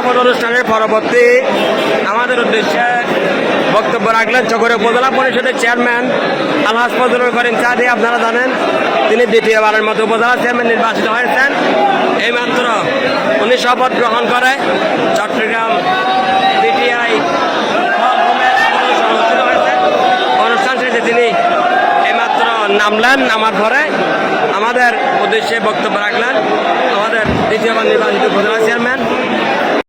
এখন অনুষ্ঠানের পরবর্তী আমাদের উদ্দেশ্যে বক্তব্য রাখলেন চকরিয়া উপজেলা পরিষদের চেয়ারম্যান আলহাজ ফজলুল করিম চাঁদি। আপনারা জানেন তিনি দ্বিতীয়বারের মতো উপজেলা চেয়ারম্যান নির্বাচিত হয়েছেন। এইমাত্র উনি শপথ গ্রহণ করে চট্টগ্রাম বিটিআই অনুষ্ঠান শেষে তিনি এইমাত্র নামলেন। নামার পরে আমাদের উদ্দেশ্যে বক্তব্য রাখলেন আমাদের দ্বিতীয়বার নির্বাচিত উপজেলা চেয়ারম্যান